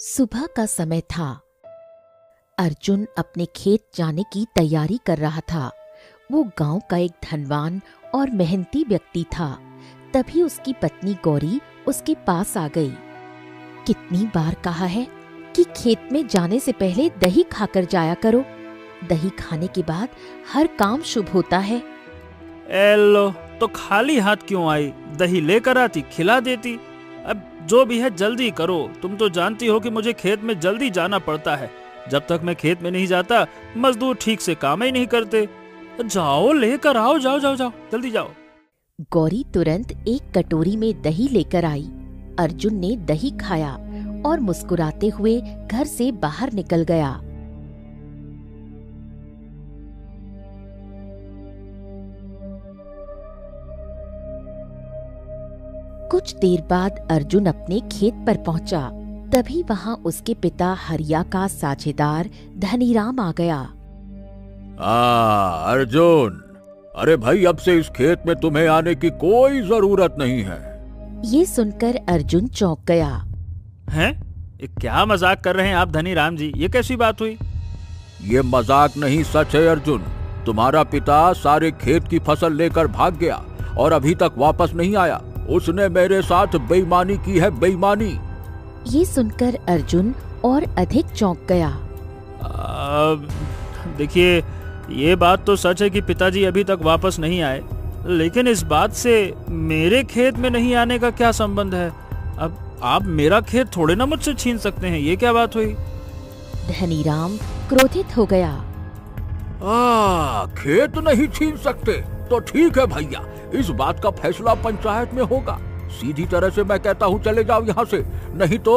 सुबह का समय था। अर्जुन अपने खेत जाने की तैयारी कर रहा था। वो गांव का एक धनवान और मेहनती व्यक्ति था। तभी उसकी पत्नी गौरी उसके पास आ गई। कितनी बार कहा है कि खेत में जाने से पहले दही खाकर जाया करो। दही खाने के बाद हर काम शुभ होता है। एलो, तो खाली हाथ क्यों आई? दही लेकर आती, खिला देती। अब जो भी है जल्दी करो। तुम तो जानती हो कि मुझे खेत में जल्दी जाना पड़ता है। जब तक मैं खेत में नहीं जाता मजदूर ठीक से काम ही नहीं करते। जाओ लेकर आओ, जाओ जाओ जाओ, जल्दी जाओ। गौरी तुरंत एक कटोरी में दही लेकर आई। अर्जुन ने दही खाया और मुस्कुराते हुए घर से बाहर निकल गया। कुछ देर बाद अर्जुन अपने खेत पर पहुंचा। तभी वहां उसके पिता हरिया का साझेदार धनीराम आ गया। अर्जुन, अरे भाई, अब से इस खेत में तुम्हें आने की कोई जरूरत नहीं है। ये सुनकर अर्जुन चौंक गया। हैं? ये क्या मजाक कर रहे हैं आप धनीराम जी? ये कैसी बात हुई? ये मजाक नहीं, सच है अर्जुन। तुम्हारा पिता सारे खेत की फसल लेकर भाग गया और अभी तक वापस नहीं आया। उसने मेरे साथ बेईमानी की है, बेईमानी। ये सुनकर अर्जुन और अधिक चौंक गया। देखिए, ये बात तो सच है कि पिताजी अभी तक वापस नहीं आए, लेकिन इस बात से मेरे खेत में नहीं आने का क्या संबंध है? अब आप मेरा खेत थोड़े ना मुझसे छीन सकते हैं। ये क्या बात हुई? धनीराम क्रोधित हो गया। खेत नहीं छीन सकते तो ठीक है भैया, इस बात का फैसला पंचायत में होगा। सीधी तरह से मैं कहता हूँ चले जाओ यहाँ से, नहीं तो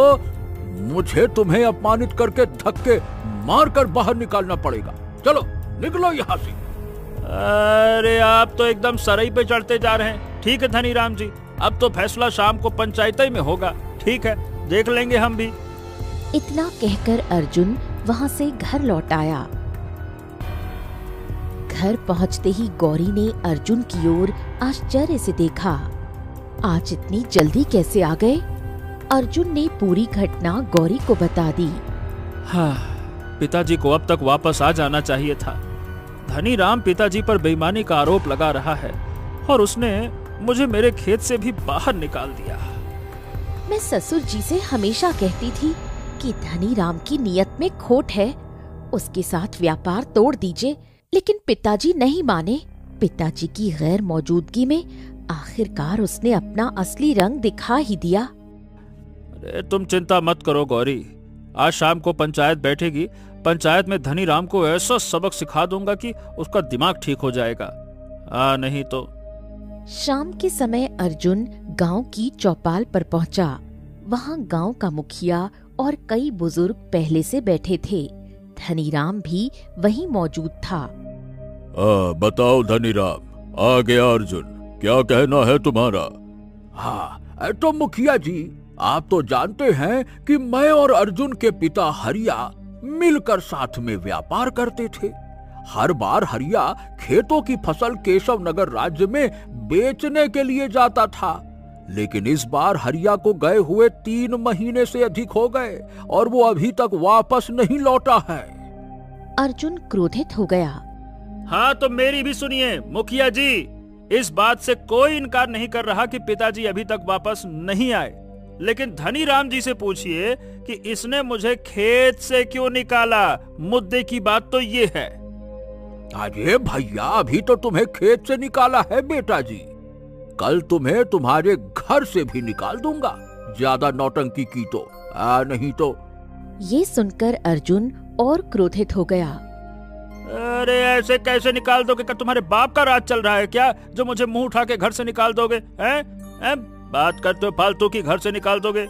मुझे तुम्हें अपमानित करके धक्के मारकर बाहर निकालना पड़ेगा। चलो निकलो यहाँ से। अरे आप तो एकदम सरई पे चढ़ते जा रहे हैं। ठीक है धनीराम जी, अब तो फैसला शाम को पंचायत में होगा। ठीक है, देख लेंगे हम भी। इतना कहकर अर्जुन वहाँ से घर लौट आया। घर पहुँचते ही गौरी ने अर्जुन की ओर आश्चर्य से देखा। आज इतनी जल्दी कैसे आ गए? अर्जुन ने पूरी घटना गौरी को बता दी। हाँ, पिताजी को अब तक वापस आ जाना चाहिए था। धनीराम पिताजी पर बेईमानी का आरोप लगा रहा है और उसने मुझे मेरे खेत से भी बाहर निकाल दिया। मैं ससुर जी से हमेशा कहती थी कि धनीराम की नीयत में खोट है, उसके साथ व्यापार तोड़ दीजिए, लेकिन पिताजी नहीं माने। पिताजी की गैर मौजूदगी में आखिरकार उसने अपना असली रंग दिखा ही दिया। अरे तुम चिंता मत करो गौरी, आज शाम को पंचायत बैठेगी। पंचायत में धनीराम को ऐसा सबक सिखा दूंगा कि उसका दिमाग ठीक हो जाएगा। नहीं तो। शाम के समय अर्जुन गांव की चौपाल पर पहुंचा। वहां गांव का मुखिया और कई बुजुर्ग पहले से बैठे थे। धनीराम भी वहीं मौजूद था। बताओ धनीराम, आ गया अर्जुन, क्या कहना है तुम्हारा? हाँ तो मुखिया जी, आप तो जानते हैं कि मैं और अर्जुन के पिता हरिया मिलकर साथ में व्यापार करते थे। हर बार हरिया खेतों की फसल केशव नगर राज्य में बेचने के लिए जाता था, लेकिन इस बार हरिया को गए हुए 3 महीने से अधिक हो गए और वो अभी तक वापस नहीं लौटा है। अर्जुन क्रोधित हो गया। हाँ तो मेरी भी सुनिए मुखिया जी, इस बात से कोई इनकार नहीं कर रहा कि पिताजी अभी तक वापस नहीं आए, लेकिन धनीराम जी से पूछिए कि इसने मुझे खेत से क्यों निकाला। मुद्दे की बात तो ये है। अरे भैया, अभी तो तुम्हें खेत से निकाला है बेटा जी, कल तुम्हें तुम्हारे घर से भी निकाल दूंगा। ज्यादा नौटंकी की तो नहीं तो। ये सुनकर अर्जुन और क्रोधित हो गया। अरे ऐसे कैसे निकाल दोगे? क्या तुम्हारे बाप का राज चल रहा है क्या, जो मुझे मुंह उठा के घर से निकाल दोगे? हैं? बात करते हो फालतू की, घर से निकाल दोगे?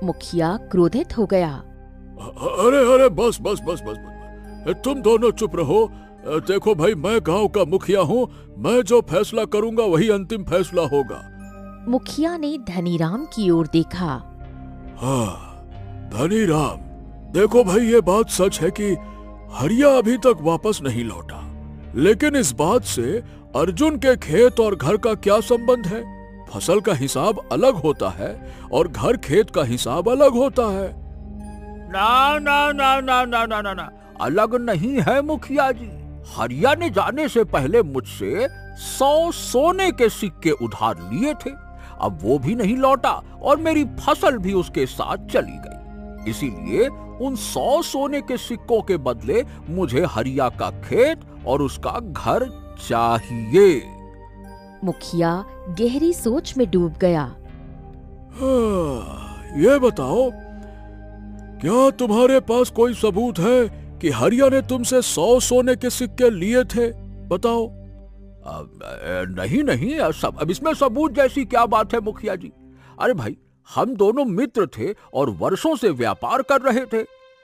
मुखिया क्रोधित हो गया। अरे अरे बस बस बस बस, बस। तुम दोनों चुप रहो। देखो भाई, मैं गांव का मुखिया हूँ, मैं जो फैसला करूंगा वही अंतिम फैसला होगा। मुखिया ने धनीराम की ओर देखा। हाँ धनीराम, देखो भाई, ये बात सच है कि हरिया अभी तक वापस नहीं लौटा, लेकिन इस बात से अर्जुन के खेत और घर का क्या संबंध है? फसल का हिसाब अलग होता है और घर खेत का हिसाब अलग होता है। ना ना ना ना ना ना ना ना, अलग नहीं है मुखिया जी। हरिया ने जाने से पहले मुझसे 100 सोने के सिक्के उधार लिए थे। अब वो भी नहीं लौटा और मेरी फसल भी उसके साथ चली गई। इसीलिए उन 100 सोने के सिक्कों के बदले मुझे हरिया का खेत और उसका घर चाहिए। मुखिया गहरी सोच में डूब गया। ये बताओ, क्या तुम्हारे पास कोई सबूत है कि हरिया ने तुमसे 100 सोने के सिक्के लिए थे? बताओ। नहीं नहीं, अब इसमें सबूत जैसी क्या बात है मुखिया जी? अरे भाई, हम दोनों मित्र थे और वर्षों से व्यापार कर रहे थे।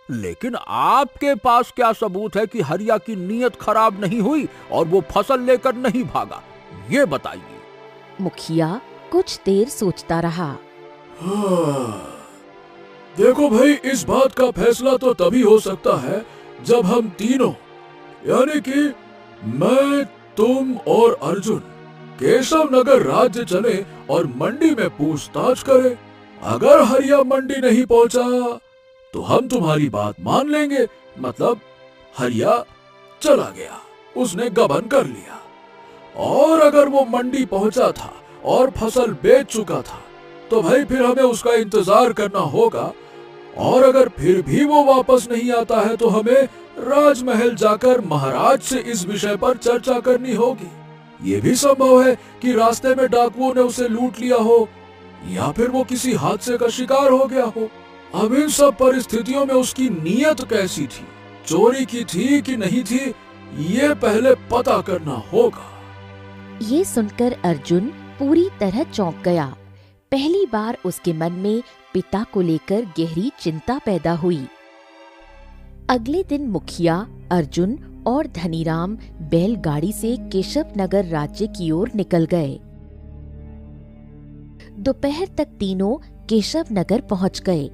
लेकिन आपके पास क्या सबूत है कि हरिया की नीयत खराब नहीं हुई और वो फसल लेकर नहीं भागा? ये बताइए। मुखिया कुछ देर सोचता रहा। देखो भाई, इस बात का फैसला तो तभी हो सकता है जब हम तीनों, यानी कि मैं, तुम और अर्जुन, केशव नगर राज्य चले और मंडी में पूछताछ करें। अगर हरिया मंडी नहीं पहुंचा तो हम तुम्हारी बात मान लेंगे। मतलब हरिया चला गया, उसने गबन कर लिया। और अगर वो मंडी पहुंचा था और फसल बेच चुका था तो भाई फिर हमें उसका इंतजार करना होगा। और अगर फिर भी वो वापस नहीं आता है तो हमें राजमहल जाकर महाराज से इस विषय पर चर्चा करनी होगी। ये भी संभव है कि रास्ते में डाकुओं ने उसे लूट लिया हो या फिर वो किसी हादसे का शिकार हो गया हो। अब इन सब परिस्थितियों में उसकी नीयत कैसी थी, चोरी की थी कि नहीं थी, ये पहले पता करना होगा। ये सुनकर अर्जुन पूरी तरह चौंक गया। पहली बार उसके मन में पिता को लेकर गहरी चिंता पैदा हुई। अगले दिन मुखिया, अर्जुन और धनीराम बैलगाड़ी से केशव नगर राज्य की ओर निकल गए। दोपहर तक तीनों केशव नगर पहुंच गए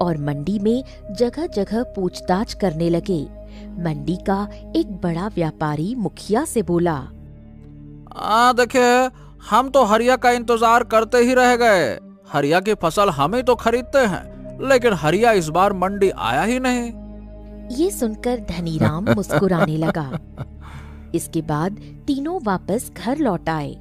और मंडी में जगह जगह पूछताछ करने लगे। मंडी का एक बड़ा व्यापारी मुखिया से बोला, देखिए, हम तो हरिया का इंतजार करते ही रह गए। हरिया की फसल हम ही तो खरीदते हैं, लेकिन हरिया इस बार मंडी आया ही नहीं। ये सुनकर धनीराम मुस्कुराने लगा। इसके बाद तीनों वापस घर लौट आए।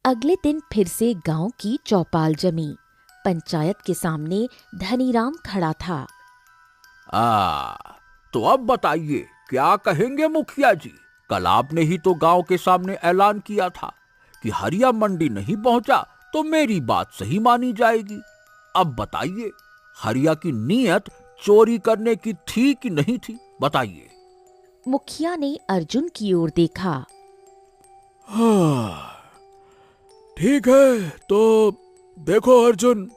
अगले दिन फिर से गांव की चौपाल जमी। पंचायत के सामने धनीराम खड़ा था। तो अब बताइए, क्या कहेंगे मुखिया जी? कल आपने ही तो गांव के सामने ऐलान किया था कि हरिया मंडी नहीं पहुंचा तो मेरी बात सही मानी जाएगी। अब बताइए, हरिया की नीयत चोरी करने की थी कि नहीं थी? बताइए। मुखिया ने अर्जुन की ओर देखा। ठीक है, तो देखो अर्जुन,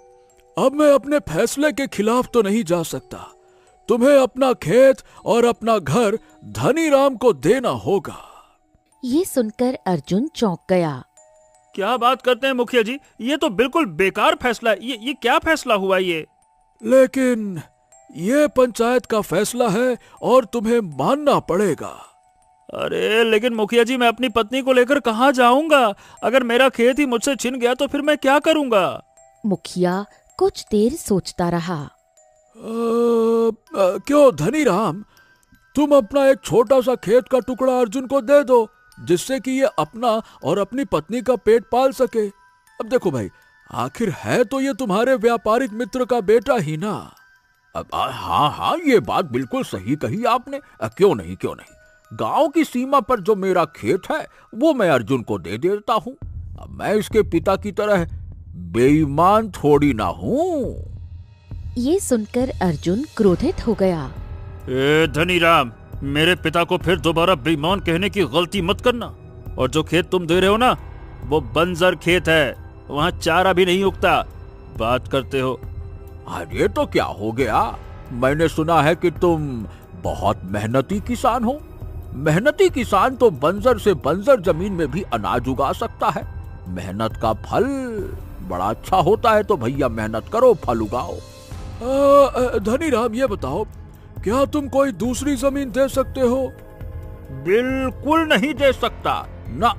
अब मैं अपने फैसले के खिलाफ तो नहीं जा सकता। तुम्हें अपना खेत और अपना घर धनीराम को देना होगा। ये सुनकर अर्जुन चौंक गया। क्या बात करते हैं मुखिया जी, ये तो बिल्कुल बेकार फैसला। ये क्या फैसला हुआ ये? लेकिन ये पंचायत का फैसला है और तुम्हें मानना पड़ेगा। अरे लेकिन मुखिया जी, मैं अपनी पत्नी को लेकर कहाँ जाऊंगा? अगर मेरा खेत ही मुझसे छिन गया तो फिर मैं क्या करूंगा? मुखिया कुछ देर सोचता रहा। क्यों धनीराम, तुम अपना एक छोटा सा खेत का टुकड़ा अर्जुन को दे दो, जिससे कि ये अपना और अपनी पत्नी का पेट पाल सके। अब देखो भाई, आखिर है तो ये तुम्हारे व्यापारिक मित्र का बेटा ही ना। अब हाँ, ये बात बिल्कुल सही कही आपने। क्यों नहीं, गांव की सीमा पर जो मेरा खेत है वो मैं अर्जुन को दे देता हूँ। अब मैं इसके पिता की तरह बेईमान थोड़ी ना हूँ। ये सुनकर अर्जुन क्रोधित हो गया। धनीराम, मेरे पिता को फिर दोबारा बेईमान कहने की गलती मत करना। और जो खेत तुम दे रहे हो ना, वो बंजर खेत है, वहाँ चारा भी नहीं उगता। बात करते हो। अरे तो क्या हो गया? मैंने सुना है कि तुम बहुत मेहनती किसान हो। मेहनती किसान तो बंजर से बंजर जमीन में भी अनाज उगा सकता है। मेहनत का फल बड़ा अच्छा होता है, तो भैया मेहनत करो, फल उगाओ। धनीराम, ये बताओ, क्या तुम कोई दूसरी जमीन दे सकते हो? बिल्कुल नहीं दे सकता ना।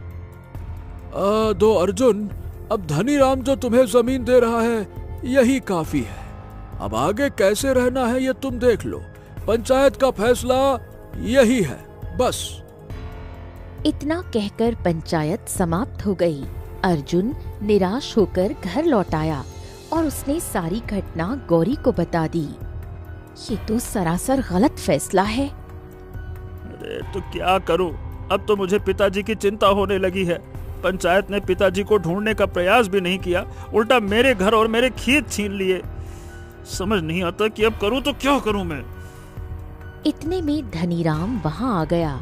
दो अर्जुन, अब धनीराम जो तुम्हें जमीन दे रहा है यही काफी है। अब आगे कैसे रहना है ये तुम देख लो। पंचायत का फैसला यही है, बस। इतना कहकर पंचायत समाप्त हो गई। अर्जुन निराश होकर घर लौट आया और उसने सारी घटना गौरी को बता दी। ये तो सरासर गलत फैसला है। अरे तो क्या करूं? अब तो मुझे पिताजी की चिंता होने लगी है। पंचायत ने पिताजी को ढूंढने का प्रयास भी नहीं किया, उल्टा मेरे घर और मेरे खेत छीन लिए। समझ नहीं आता कि अब करूं तो क्या करूं मैं। इतने में धनीराम वहां आ गया।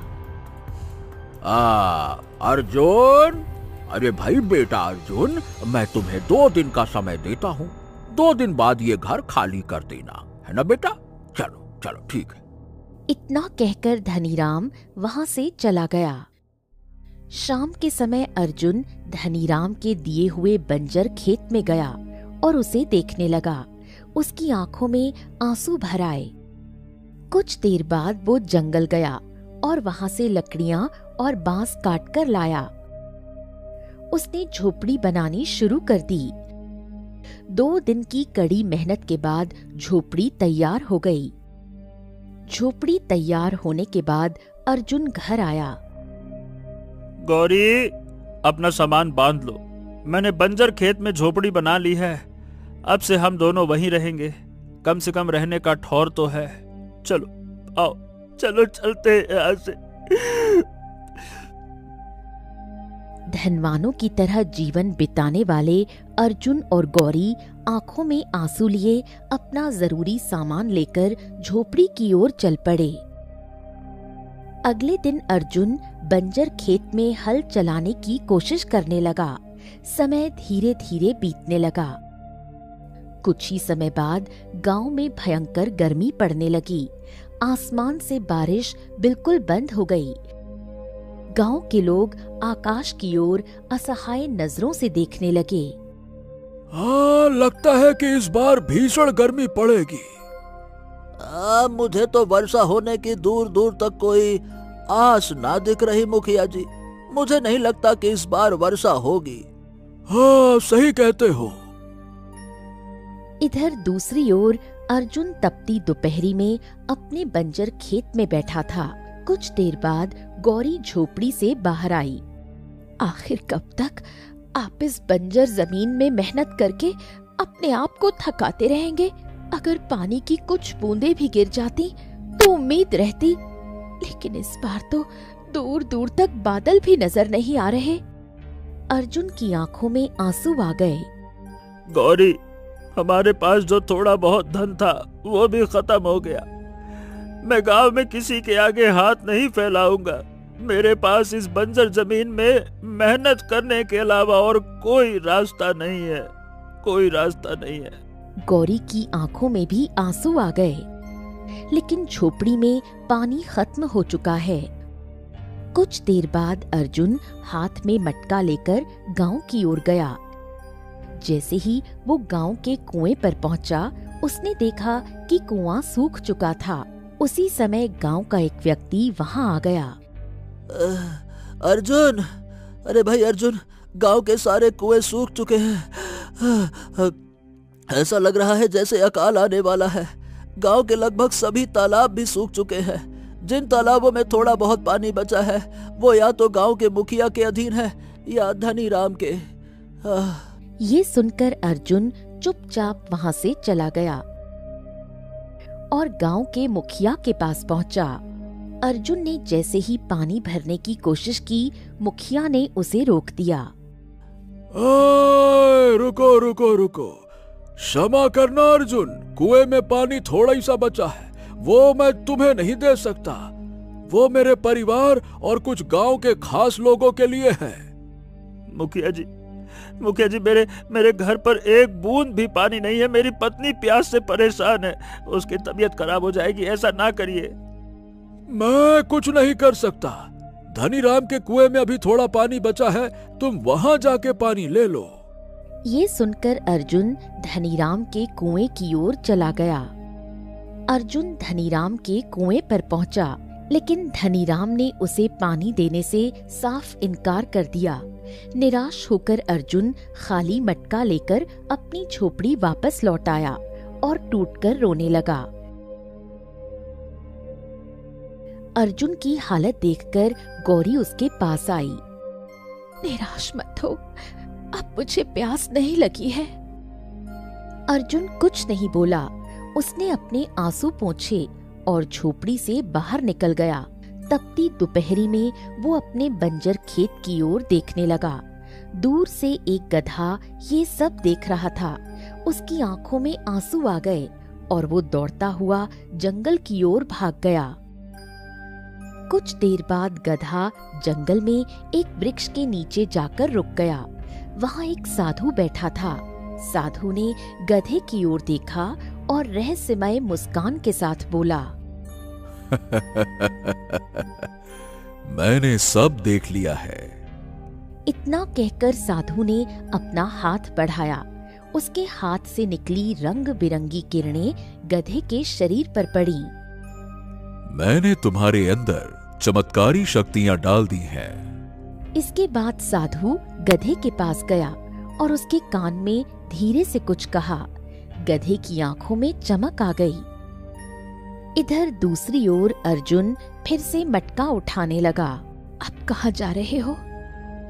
अर्जुन, अरे भाई बेटा अर्जुन, मैं तुम्हें 2 दिन का समय देता हूँ। 2 दिन बाद ये घर खाली कर देना, है ना बेटा? चलो चलो ठीक है। इतना कहकर धनीराम वहां से चला गया। शाम के समय अर्जुन धनीराम के दिए हुए बंजर खेत में गया और उसे देखने लगा। उसकी आंखों में आंसू भर आए। कुछ देर बाद वो जंगल गया और वहां से लकड़ियां और बांस काट कर लाया। उसने झोपड़ी बनानी शुरू कर दी। 2 दिन की कड़ी मेहनत के बाद झोपड़ी तैयार हो गई। झोपड़ी तैयार होने के बाद अर्जुन घर आया। गौरी, अपना सामान बांध लो। मैंने बंजर खेत में झोपड़ी बना ली है। अब से हम दोनों वहीं रहेंगे। कम से कम रहने का ठौर तो है। चलो आओ, चलो चलते यहाँ से। धनवानों की तरह जीवन बिताने वाले अर्जुन और गौरी आंखों में आंसू लिए अपना जरूरी सामान लेकर झोपड़ी की ओर चल पड़े। अगले दिन अर्जुन बंजर खेत में हल चलाने की कोशिश करने लगा। समय धीरे धीरे बीतने लगा। कुछ ही समय बाद गांव में भयंकर गर्मी पड़ने लगी। आसमान से बारिश बिल्कुल बंद हो गई। गांव के लोग आकाश की ओर असहाय नजरों से देखने लगे। हाँ, लगता है कि इस बार भीषण गर्मी पड़ेगी। मुझे तो वर्षा होने की दूर दूर तक कोई आस ना दिख रही मुखिया जी। मुझे नहीं लगता कि इस बार वर्षा होगी। हाँ, सही कहते हो। इधर दूसरी ओर अर्जुन तपती दोपहरी में अपने बंजर खेत में बैठा था। कुछ देर बाद गौरी झोपड़ी से बाहर आई। आखिर कब तक आप इस बंजर जमीन में मेहनत करके अपने आप को थकाते रहेंगे? अगर पानी की कुछ बूंदें भी गिर जाती तो उम्मीद रहती, लेकिन इस बार तो दूर दूर तक बादल भी नजर नहीं आ रहे। अर्जुन की आंखों में आंसू आ गए। गौरी, हमारे पास जो थोड़ा बहुत धन था वो भी खत्म हो गया। मैं गांव में किसी के आगे हाथ नहीं फैलाऊंगा। मेरे पास इस बंजर जमीन में मेहनत करने के अलावा और कोई रास्ता नहीं है, कोई रास्ता नहीं है। गौरी की आंखों में भी आंसू आ गए, लेकिन झोपड़ी में पानी खत्म हो चुका है। कुछ देर बाद अर्जुन हाथ में मटका लेकर गांव की ओर गया। जैसे ही वो गांव के कुएं पर पहुंचा, उसने देखा कि कुआं सूख चुका था। उसी समय गांव का एक व्यक्ति वहां आ गया। अर्जुन, अरे भाई अर्जुन, गांव के सारे कुएं सूख चुके हैं। ऐसा लग रहा है जैसे अकाल आने वाला है। गांव के लगभग सभी तालाब भी सूख चुके हैं। जिन तालाबों में थोड़ा बहुत पानी बचा है वो या तो गांव के मुखिया के अधीन है या धनीराम के। ये सुनकर अर्जुन चुपचाप वहां से चला गया और गांव के मुखिया के पास पहुंचा। अर्जुन ने जैसे ही पानी भरने की कोशिश की, मुखिया ने उसे रोक दिया। रुको रुको रुको, क्षमा करना अर्जुन, कुएं में पानी थोड़ा ही सा बचा है, वो मैं तुम्हें नहीं दे सकता। वो मेरे परिवार और कुछ गांव के खास लोगों के लिए है। मुखिया जी, मेरे घर पर एक बूंद भी पानी नहीं है। मेरी पत्नी प्यास से परेशान है, उसकी तबीयत खराब हो जाएगी। ऐसा ना करिए। मैं कुछ नहीं कर सकता। धनीराम के कुएं में अभी थोड़ा पानी बचा है, तुम वहां जाके पानी ले लो। ये सुनकर अर्जुन धनीराम के कुएं की ओर चला गया। अर्जुन धनीराम के कुएं पर पहुंचा, लेकिन धनीराम ने उसे पानी देने से साफ इनकार कर दिया। निराश होकर अर्जुन खाली मटका लेकर अपनी झोपड़ी वापस लौट आया और टूटकर रोने लगा। अर्जुन की हालत देखकर गौरी उसके पास आई। निराश मत हो, अब मुझे प्यास नहीं लगी है। अर्जुन कुछ नहीं बोला। उसने अपने आंसू पोंछे और झोपड़ी से बाहर निकल गया। तपती दोपहरी में वो अपने बंजर खेत की ओर देखने लगा। दूर से एक गधा ये सब देख रहा था। उसकी आंखों में आंसू आ गए और वो दौड़ता हुआ जंगल की ओर भाग गया। कुछ देर बाद गधा जंगल में एक वृक्ष के नीचे जाकर रुक गया। वहाँ एक साधु बैठा था। साधु ने गधे की ओर देखा और रहस्यमय मुस्कान के साथ बोला, मैंने सब देख लिया है। इतना कहकर साधु ने अपना हाथ बढ़ाया। उसके हाथ से निकली रंग बिरंगी किरणें गधे के शरीर पर पड़ी। मैंने तुम्हारे अंदर चमत्कारी शक्तियां डाल दी हैं। इसके बाद साधु गधे के पास गया और उसके कान में धीरे से कुछ कहा। गधे की आंखों में चमक आ गई। इधर दूसरी ओर अर्जुन फिर से मटका उठाने लगा। अब कहाँ जा रहे हो?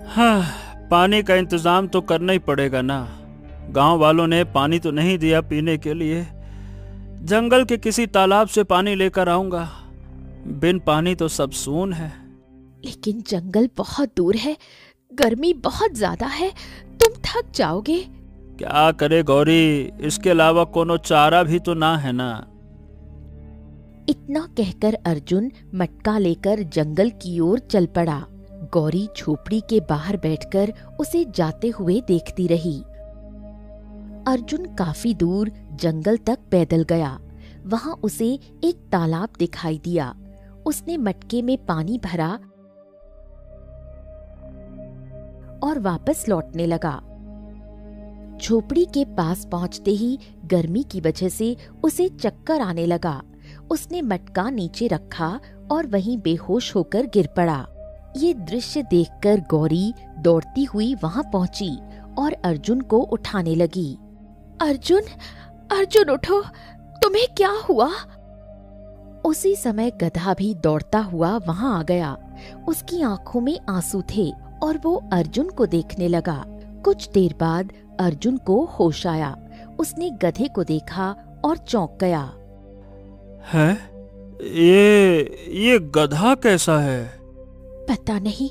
हाँ, पानी का इंतजाम तो करना ही पड़ेगा ना। गांव वालों ने पानी तो नहीं दिया पीने के लिए। जंगल के किसी तालाब से पानी लेकर आऊंगा। बिन पानी तो सब सून है। लेकिन जंगल बहुत दूर है, गर्मी बहुत ज्यादा है, तुम थक जाओगे। क्या करे गौरी, इसके अलावा कोनो चारा भी तो ना है ना। इतना कहकर अर्जुन मटका लेकर जंगल की ओर चल पड़ा। गौरी झोपड़ी के बाहर बैठकर उसे जाते हुए देखती रही। अर्जुन काफी दूर जंगल तक पैदल गया। वहां उसे एक तालाब दिखाई दिया। उसने मटके में पानी भरा और वापस लौटने लगा। झोपड़ी के पास पहुंचते ही गर्मी की वजह से उसे चक्कर आने लगा। उसने मटका नीचे रखा और वहीं बेहोश होकर गिर पड़ा। ये दृश्य देखकर गौरी दौड़ती हुई वहां पहुंची और अर्जुन को उठाने लगी। अर्जुन, अर्जुन उठो, तुम्हें क्या हुआ? उसी समय गधा भी दौड़ता हुआ वहां आ गया। उसकी आंखों में आंसू थे और वो अर्जुन को देखने लगा। कुछ देर बाद अर्जुन को होश आया। उसने गधे को देखा और चौंक गया। है? ये गधा कैसा है? पता नहीं,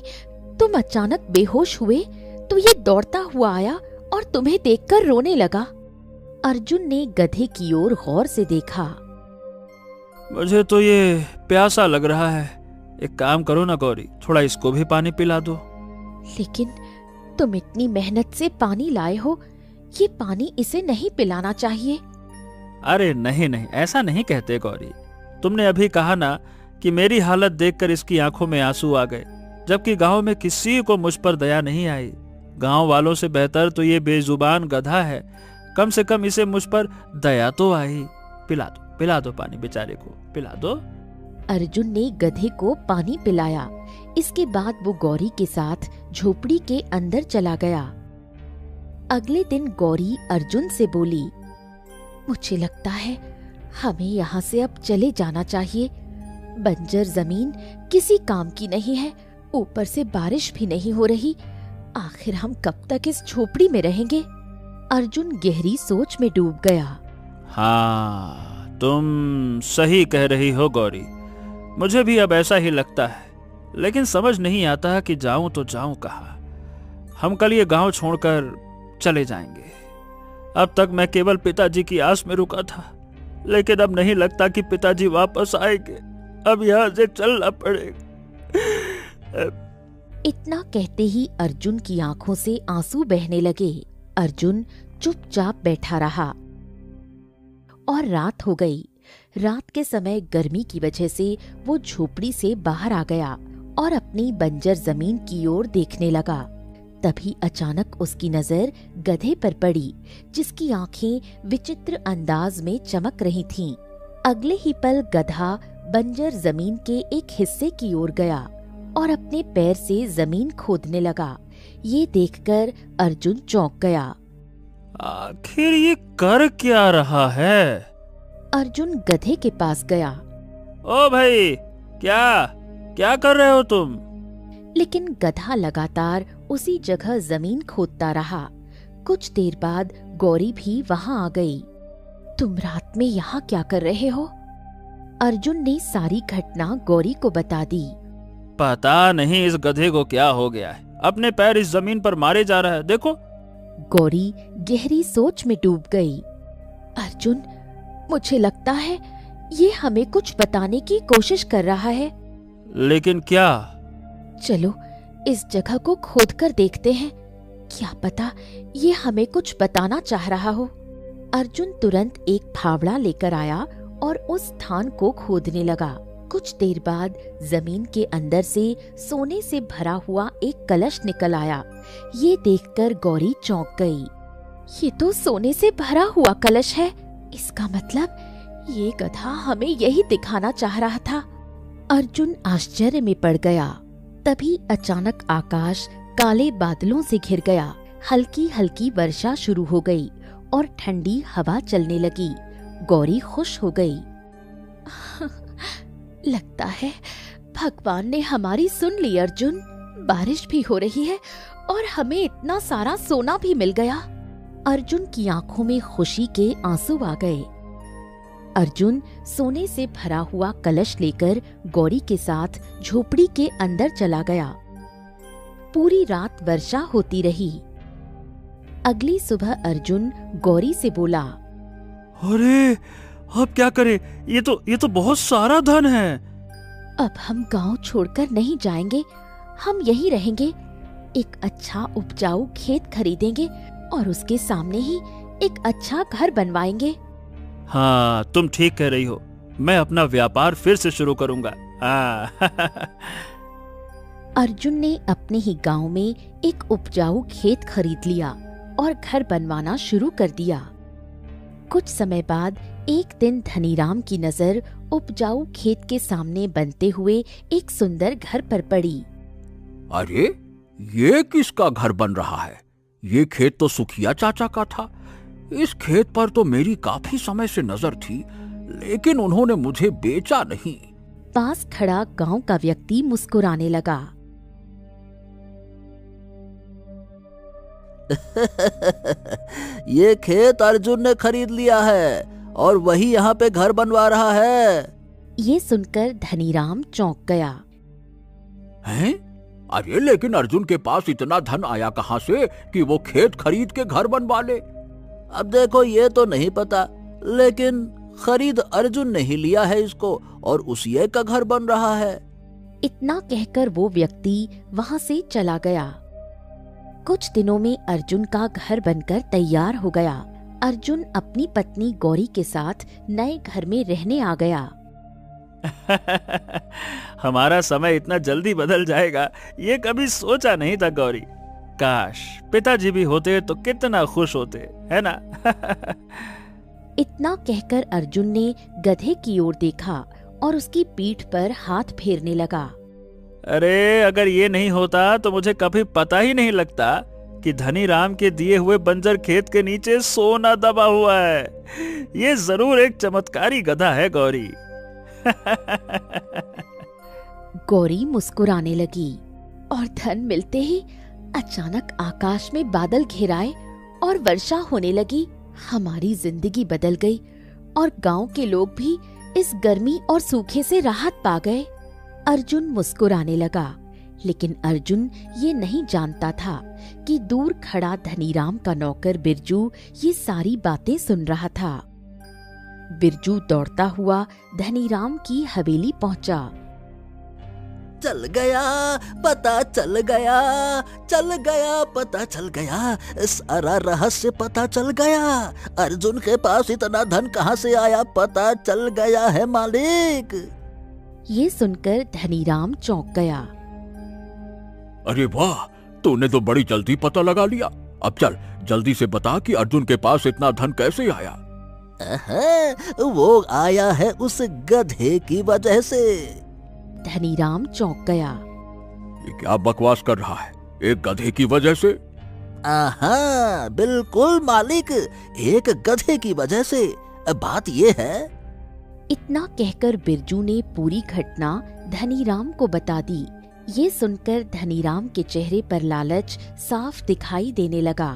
तुम अचानक बेहोश हुए तो ये दौड़ता हुआ आया और तुम्हें देखकर रोने लगा। अर्जुन ने गधे की ओर गौर से देखा। मुझे तो ये प्यासा लग रहा है। एक काम करो ना गौरी, थोड़ा इसको भी पानी पिला दो। लेकिन तुम इतनी मेहनत से पानी लाए हो, ये पानी इसे नहीं पिलाना चाहिए। अरे नहीं नहीं, ऐसा नहीं कहते गौरी। तुमने अभी कहा ना कि मेरी हालत देखकर इसकी आंखों में आंसू आ गए, जबकि गांव में किसी को मुझ पर दया नहीं आई। गांव वालों से बेहतर तो ये बेजुबान गधा है। कम से कम इसे मुझ पर दया तो आई। पिला दो पानी बेचारे को, पिला दो। अर्जुन ने गधे को पानी पिलाया। इसके बाद वो गौरी के साथ झोपड़ी के अंदर चला गया। अगले दिन गौरी अर्जुन से बोली, मुझे लगता है हमें यहाँ से अब चले जाना चाहिए। बंजर जमीन किसी काम की नहीं है, ऊपर से बारिश भी नहीं हो रही। आखिर हम कब तक इस झोपड़ी में रहेंगे? अर्जुन गहरी सोच में डूब गया। हाँ, तुम सही कह रही हो गौरी। मुझे भी अब ऐसा ही लगता है, लेकिन समझ नहीं आता कि जाऊं तो जाऊं कहाँ। हम कल ये गांव छोड़कर चले जाएंगे। अब तक मैं केवल पिताजी की आस में रुका था, लेकिन अब नहीं लगता कि पिताजी वापस आएंगे। अब यहाँ से चलना पड़ेगा। इतना कहते ही अर्जुन की आंखों से आंसू बहने लगे। अर्जुन चुपचाप बैठा रहा और रात हो गई। रात के समय गर्मी की वजह से वो झोपड़ी से बाहर आ गया और अपनी बंजर जमीन की ओर देखने लगा। तभी अचानक उसकी नजर गधे पर पड़ी, जिसकी आंखें विचित्र अंदाज में चमक रही थीं। अगले ही पल गधा बंजर जमीन के एक हिस्से की ओर गया और अपने पैर से जमीन खोदने लगा। ये देखकर अर्जुन चौंक गया। आखिर ये कर क्या रहा है? अर्जुन गधे के पास गया। ओ भाई, क्या क्या कर रहे हो तुम? लेकिन गधा लगातार उसी जगह जमीन खोदता रहा। कुछ देर बाद गौरी भी वहां आ गई। तुम रात में यहाँ क्या कर रहे हो? अर्जुन ने सारी घटना गौरी को बता दी। पता नहीं इस गधे को क्या हो गया है, अपने पैर इस जमीन पर मारे जा रहा है, देखो। गौरी गहरी सोच में डूब गई। अर्जुन, मुझे लगता है ये हमें कुछ बताने की कोशिश कर रहा है। लेकिन क्या? चलो इस जगह को खोदकर देखते हैं, क्या पता ये हमें कुछ बताना चाह रहा हो। अर्जुन तुरंत एक फावड़ा लेकर आया और उस स्थान को खोदने लगा। कुछ देर बाद जमीन के अंदर से सोने से भरा हुआ एक कलश निकल आया। ये देखकर गौरी चौंक गई। ये तो सोने से भरा हुआ कलश है। इसका मतलब ये गधा हमें यही दिखाना चाह रहा था। अर्जुन आश्चर्य में पड़ गया। तभी अचानक आकाश काले बादलों से घिर गया। हल्की हल्की वर्षा शुरू हो गई और ठंडी हवा चलने लगी। गौरी खुश हो गई। लगता है भगवान ने हमारी सुन ली अर्जुन। बारिश भी हो रही है और हमें इतना सारा सोना भी मिल गया। अर्जुन की आंखों में खुशी के आंसू आ गए। अर्जुन सोने से भरा हुआ कलश लेकर गौरी के साथ झोपड़ी के अंदर चला गया। पूरी रात वर्षा होती रही। अगली सुबह अर्जुन गौरी से बोला, अरे अब क्या करें? ये तो बहुत सारा धन है। अब हम गांव छोड़कर नहीं जाएंगे, हम यहीं रहेंगे। एक अच्छा उपजाऊ खेत खरीदेंगे और उसके सामने ही एक अच्छा घर बनवाएंगे। हाँ, तुम ठीक कह रही हो। मैं अपना व्यापार फिर से शुरू करूंगा। अर्जुन ने अपने ही गांव में एक उपजाऊ खेत खरीद लिया और घर बनवाना शुरू कर दिया। कुछ समय बाद एक दिन धनीराम की नजर उपजाऊ खेत के सामने बनते हुए एक सुंदर घर पर पड़ी। अरे, ये किसका घर बन रहा है? ये खेत तो सुखिया चाचा का था। इस खेत पर तो मेरी काफी समय से नजर थी, लेकिन उन्होंने मुझे बेचा नहीं। पास खड़ा गांव का व्यक्ति मुस्कुराने लगा। ये खेत अर्जुन ने खरीद लिया है और वही यहाँ पे घर बनवा रहा है। ये सुनकर धनीराम चौंक गया। हैं? अरे लेकिन अर्जुन के पास इतना धन आया कहाँ से कि वो खेत खरीद के घर बनवा ले? अब देखो, ये तो नहीं पता, लेकिन खरीद अर्जुन ने ही लिया है इसको और उसी का घर बन रहा है। इतना कहकर वो व्यक्ति वहां से चला गया। कुछ दिनों में अर्जुन का घर बनकर तैयार हो गया। अर्जुन अपनी पत्नी गौरी के साथ नए घर में रहने आ गया। हमारा समय इतना जल्दी बदल जाएगा, ये कभी सोचा नहीं था गौरी। काश पिताजी भी होते तो कितना खुश होते, है ना? इतना कहकर अर्जुन ने गधे की ओर देखा और उसकी पीठ पर हाथ फेरने लगा। अरे अगर ये नहीं होता तो मुझे कभी पता ही नहीं लगता कि धनीराम के दिए हुए बंजर खेत के नीचे सोना दबा हुआ है। ये जरूर एक चमत्कारी गधा है गौरी। गौरी मुस्कुराने लगी और धन मिलते ही अचानक आकाश में बादल घिर आए और वर्षा होने लगी। हमारी जिंदगी बदल गई और गांव के लोग भी इस गर्मी और सूखे से राहत पा गए। अर्जुन मुस्कुराने लगा, लेकिन अर्जुन ये नहीं जानता था कि दूर खड़ा धनीराम का नौकर बिरजू ये सारी बातें सुन रहा था। बिरजू दौड़ता हुआ धनीराम की हवेली पहुंचा। चल गया, पता चल गया, चल गया, पता चल गया, सारा रहस्य पता चल गया। अर्जुन के पास इतना धन कहाँ से आया, पता चल गया है मालिक। ये सुनकर धनीराम चौंक गया। अरे वाह, तूने तो बड़ी जल्दी पता लगा लिया। अब चल जल्दी से बता कि अर्जुन के पास इतना धन कैसे आया। वो आया है उस गधे की वजह से। धनीराम चौंक गया। ये क्या बकवास कर रहा है? एक गधे की वजह से? बिल्कुल मालिक, एक गधे की वजह से। बात ये है। इतना कहकर बिरजू ने पूरी घटना धनीराम को बता दी। ये सुनकर धनीराम के चेहरे पर लालच साफ दिखाई देने लगा।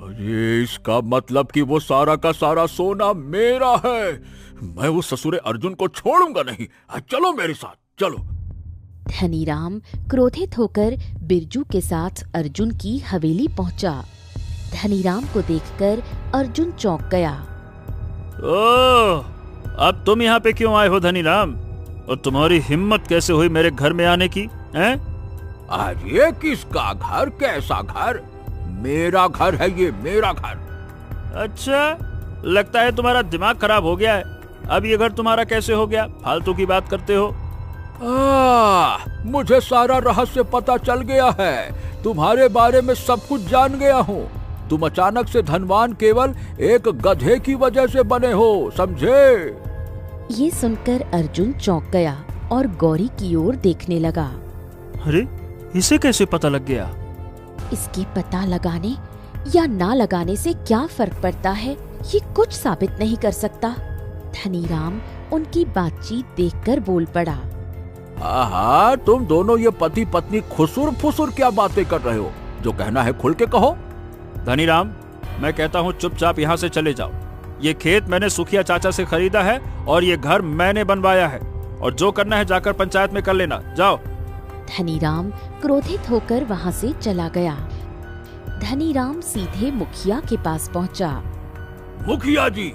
अरे इसका मतलब कि वो सारा का सारा सोना मेरा है। मैं उस ससुरे अर्जुन को छोड़ूंगा नहीं। चलो मेरे साथ, चलो। धनीराम क्रोधित होकर बिरजू के साथ अर्जुन की हवेली पहुंचा। धनीराम को देखकर अर्जुन चौंक गया। ओह, अब तुम यहाँ पे क्यों आए हो धनीराम? और तुम्हारी हिम्मत कैसे हुई मेरे घर में आने की? हैं? अरे किसका घर? कैसा घर? मेरा घर है ये, मेरा घर। अच्छा, लगता है तुम्हारा दिमाग खराब हो गया है। अब ये घर तुम्हारा कैसे हो गया? फालतू की बात करते हो। मुझे सारा रहस्य पता चल गया है। तुम्हारे बारे में सब कुछ जान गया हूँ। तुम अचानक से धनवान केवल एक गधे की वजह से बने हो, समझे? ये सुनकर अर्जुन चौंक गया और गौरी की ओर देखने लगा। अरे, इसे कैसे पता लग गया? इसके पता लगाने या ना लगाने से क्या फर्क पड़ता है, ये कुछ साबित नहीं कर सकता। धनीराम उनकी बातचीत देखकर बोल पड़ा। तुम दोनों ये पति पत्नी खुसुर फुसुर क्या बातें कर रहे हो? जो कहना है खुल के कहो। धनीराम, मैं कहता हूँ चुपचाप यहाँ से चले जाओ। ये खेत मैंने सुखिया चाचा से खरीदा है और ये घर मैंने बनवाया है। और जो करना है जाकर पंचायत में कर लेना, जाओ। धनीराम क्रोधित होकर वहाँ से चला गया। धनीराम सीधे मुखिया के पास पहुँचा। मुखिया जी,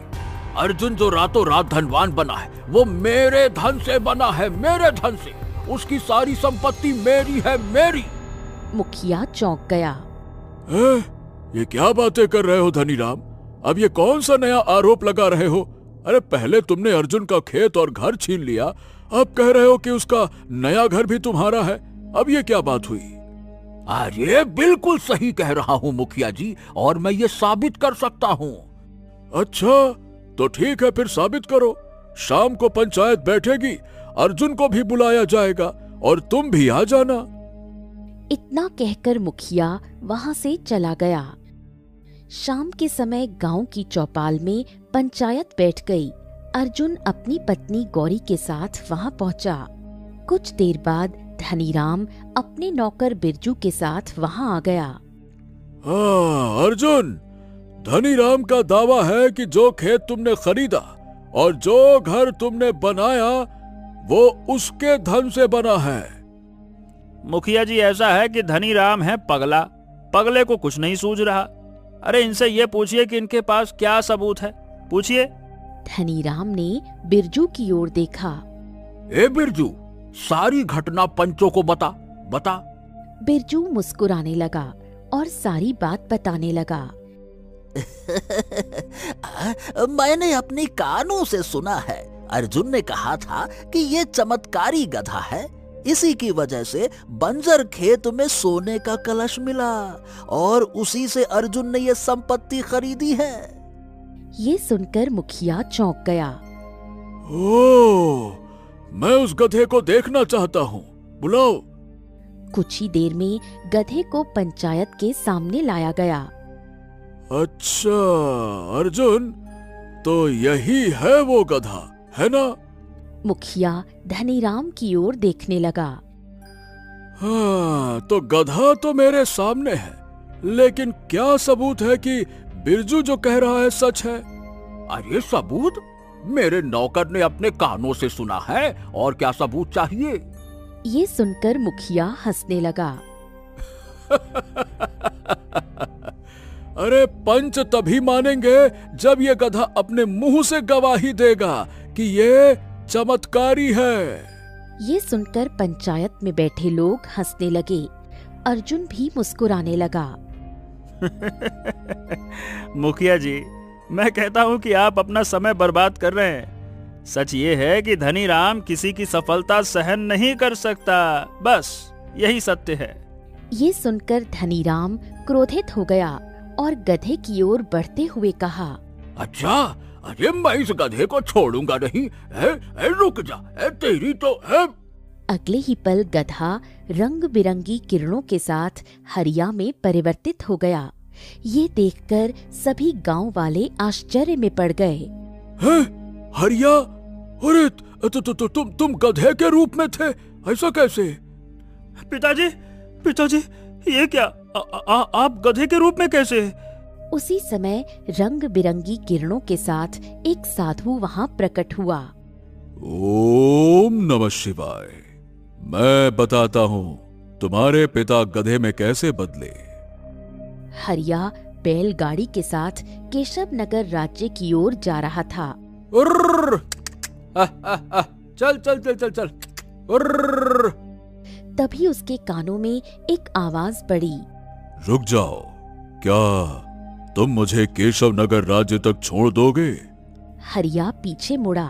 अर्जुन जो रातों रात धनवान बना है वो मेरे धन से बना है, मेरे धन से। उसकी सारी संपत्ति मेरी है, मेरी। मुखिया चौंक गया। ये क्या बातें कर रहे हो धनीराम? अब ये कौन सा नया आरोप लगा रहे हो? अरे पहले तुमने अर्जुन का खेत और घर छीन लिया, अब कह रहे हो कि उसका नया घर भी तुम्हारा है। अब ये क्या बात हुई? अरे बिल्कुल सही कह रहा हूँ मुखिया जी, और मैं ये साबित कर सकता हूँ। अच्छा तो ठीक है, फिर साबित करो। शाम को पंचायत बैठेगी, अर्जुन को भी बुलाया जाएगा और तुम भी आ जाना। इतना कहकर मुखिया वहाँ से चला गया। शाम के समय गांव की चौपाल में पंचायत बैठ गई। अर्जुन अपनी पत्नी गौरी के साथ वहां पहुंचा। कुछ देर बाद धनीराम अपने नौकर बिरजू के साथ वहां आ गया। अर्जुन, धनीराम का दावा है कि जो खेत तुमने खरीदा और जो घर तुमने बनाया वो उसके धन से बना है। मुखिया जी, ऐसा है कि धनीराम है पगला। पगले को कुछ नहीं सूझ रहा। अरे इनसे ये पूछिए कि इनके पास क्या सबूत है, पूछिए। धनीराम ने बिरजू की ओर देखा। ए बिरजू, सारी घटना पंचों को बता। बिरजू मुस्कुराने लगा और सारी बात बताने लगा। मैंने अपनी कानों से सुना है, अर्जुन ने कहा था कि ये चमत्कारी गधा है। इसी की वजह से बंजर खेत में सोने का कलश मिला और उसी से अर्जुन ने ये संपत्ति खरीदी है। ये सुनकर मुखिया चौंक गया। ओह, मैं उस गधे को देखना चाहता हूँ, बुलाओ। कुछ ही देर में गधे को पंचायत के सामने लाया गया। अच्छा अर्जुन, तो यही है वो गधा, है ना? मुखिया धनीराम की ओर देखने लगा। हाँ, तो गधा तो मेरे सामने है, लेकिन क्या सबूत है कि बिरजू जो कह रहा है सच है? अरे सबूत? मेरे नौकर ने अपने कानों से सुना है, और क्या सबूत चाहिए? ये सुनकर मुखिया हंसने लगा। अरे पंच तभी मानेंगे जब ये गधा अपने मुंह से गवाही देगा कि ये चमत्कारी है। ये सुनकर पंचायत में बैठे लोग हंसने लगे। अर्जुन भी मुस्कुराने लगा। मुखिया जी, मैं कहता हूँ कि आप अपना समय बर्बाद कर रहे हैं। सच ये है कि धनीराम किसी की सफलता सहन नहीं कर सकता, बस यही सत्य है। ये सुनकर धनीराम क्रोधित हो गया और गधे की ओर बढ़ते हुए कहा। अच्छा, अरे मैं इस गधे को छोड़ूंगा नहीं। रुक जा, तेरी तो है। अगले ही पल गधा रंग बिरंगी किरणों के साथ हरिया में परिवर्तित हो गया। ये देखकर सभी गांव वाले आश्चर्य में पड़ गए। हरिया, अरे तुम गधे के रूप में थे, ऐसा कैसे? पिताजी, पिताजी, ये क्या? आप गधे के रूप में कैसे? उसी समय रंग बिरंगी किरणों के साथ एक साधु वहां प्रकट हुआ। ओम नमः शिवाय। मैं बताता हूँ तुम्हारे पिता गधे में कैसे बदले। हरिया बैलगाड़ी के साथ केशव नगर राज्य की ओर जा रहा था। चल चल चल चल चल। तभी उसके कानों में एक आवाज पड़ी। रुक जाओ, क्या तुम मुझे केशव नगर राज्य तक छोड़ दोगे? हरिया पीछे मुड़ा।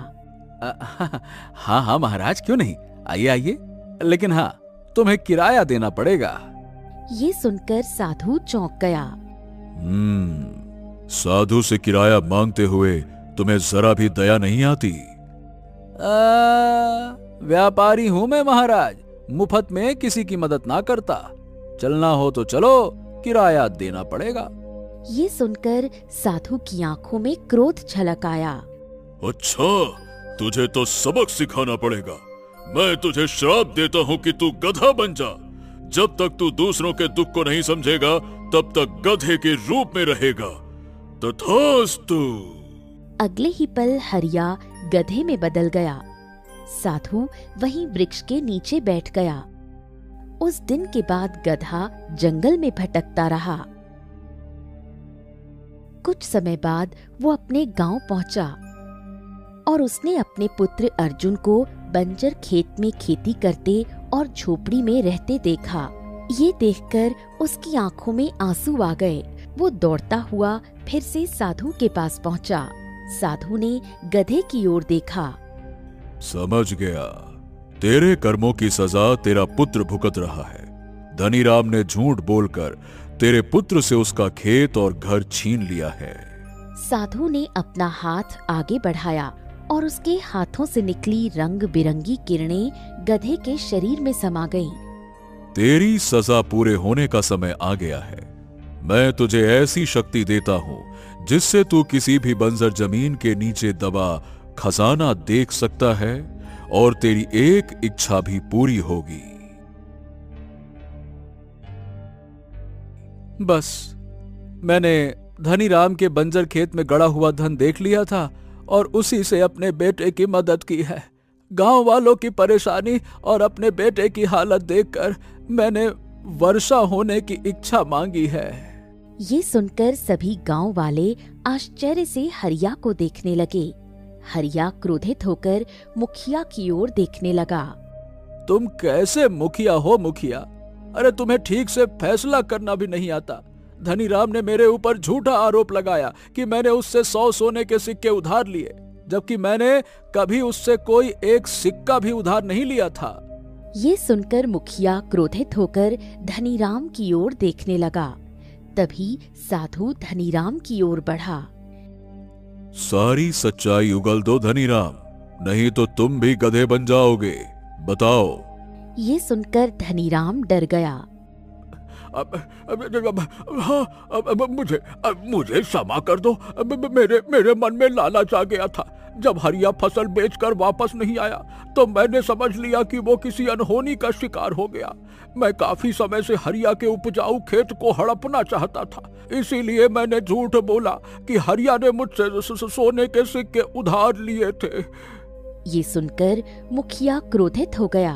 हाँ हाँ महाराज, क्यों नहीं, आइए आइए, लेकिन हाँ, तुम्हें किराया देना पड़ेगा। ये सुनकर साधु चौंक गया। साधु से किराया मांगते हुए तुम्हें जरा भी दया नहीं आती? व्यापारी हूं मैं महाराज, मुफ्त में किसी की मदद ना करता। चलना हो तो चलो, किराया देना पड़ेगा। ये सुनकर साधु की आंखों में क्रोध झलक आया। अच्छा, तुझे तो सबक सिखाना पड़ेगा। मैं तुझे श्राप देता हूँ कि तू गधा बन जा। जब तक तू दूसरों के दुख को नहीं समझेगा, तब तक गधे के रूप में रहेगा। तथास्तु। अगले ही पल हरिया गधे में बदल गया। साधु वहीं वृक्ष के नीचे बैठ गया। उस दिन के बाद गधा जंगल में भटकता रहा। कुछ समय बाद वो अपने गांव पहुंचा और उसने अपने पुत्र अर्जुन को बंजर खेत में खेती करते और झोपड़ी में रहते देखा। ये देखकर उसकी आंखों में आंसू आ गए। वो दौड़ता हुआ फिर से साधु के पास पहुंचा। साधु ने गधे की ओर देखा। समझ गया, तेरे कर्मों की सजा तेरा पुत्र भुगत रहा है। धनीराम ने झूठ बोलकर तेरे पुत्र से उसका खेत और घर छीन लिया है। साधु ने अपना हाथ आगे बढ़ाया और उसके हाथों से निकली रंग बिरंगी किरणें गधे के शरीर में समा गईं। तेरी सजा पूरे होने का समय आ गया है। मैं तुझे ऐसी शक्ति देता हूँ जिससे तू किसी भी बंजर जमीन के नीचे दबा खजाना देख सकता है और तेरी एक इच्छा भी पूरी होगी। बस मैंने धनीराम के बंजर खेत में गड़ा हुआ धन देख लिया था और उसी से अपने बेटे की मदद की है। गांव वालों की परेशानी और अपने बेटे की हालत देखकर मैंने वर्षा होने की इच्छा मांगी है। ये सुनकर सभी गांव वाले आश्चर्य से हरिया को देखने लगे। हरिया क्रोधित होकर मुखिया की ओर देखने लगा। तुम कैसे मुखिया हो मुखिया? अरे तुम्हें ठीक से फैसला करना भी नहीं आता। धनीराम ने मेरे ऊपर झूठा आरोप लगाया कि मैंने उससे 100 सोने के सिक्के उधार लिए, जबकि मैंने कभी उससे कोई एक सिक्का भी उधार नहीं लिया था। ये सुनकर मुखिया क्रोधित होकर धनीराम की ओर देखने लगा। तभी साधु धनीराम की ओर बढ़ा। सारी सच्चाई उगल दो धनीराम, नहीं तो तुम भी गधे बन जाओगे। बताओ। ये सुनकर धनीराम डर गया। मुझे क्षमा कर दो। मेरे मन में लालच आ गया था। जब हरिया फसल बेचकर वापस नहीं आया तो मैंने समझ लिया कि वो किसी अनहोनी का शिकार हो गया। मैं काफी समय से हरिया के उपजाऊ खेत को हड़पना चाहता था, इसीलिए मैंने झूठ बोला कि हरिया ने मुझसे सोने के सिक्के उधार लिए थे। ये सुनकर मुखिया क्रोधित हो गया।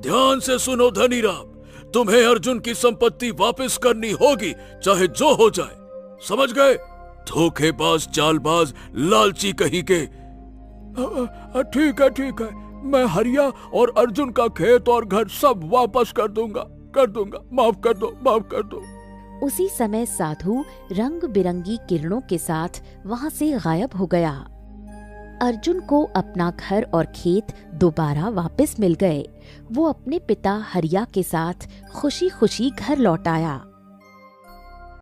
ध्यान से सुनो धनीराम, तुम्हें अर्जुन की संपत्ति वापस करनी होगी, चाहे जो हो जाए। समझ गए? धोखेबाज, चालबाज, लालची कहीं के। ठीक है, मैं हरिया और अर्जुन का खेत और घर सब वापस कर दूंगा। माफ कर दो। उसी समय साधु रंग बिरंगी किरणों के साथ वहां से गायब हो गया। अर्जुन को अपना घर और खेत दोबारा वापस मिल गए। वो अपने पिता हरिया के साथ खुशी खुशी घर लौट आया।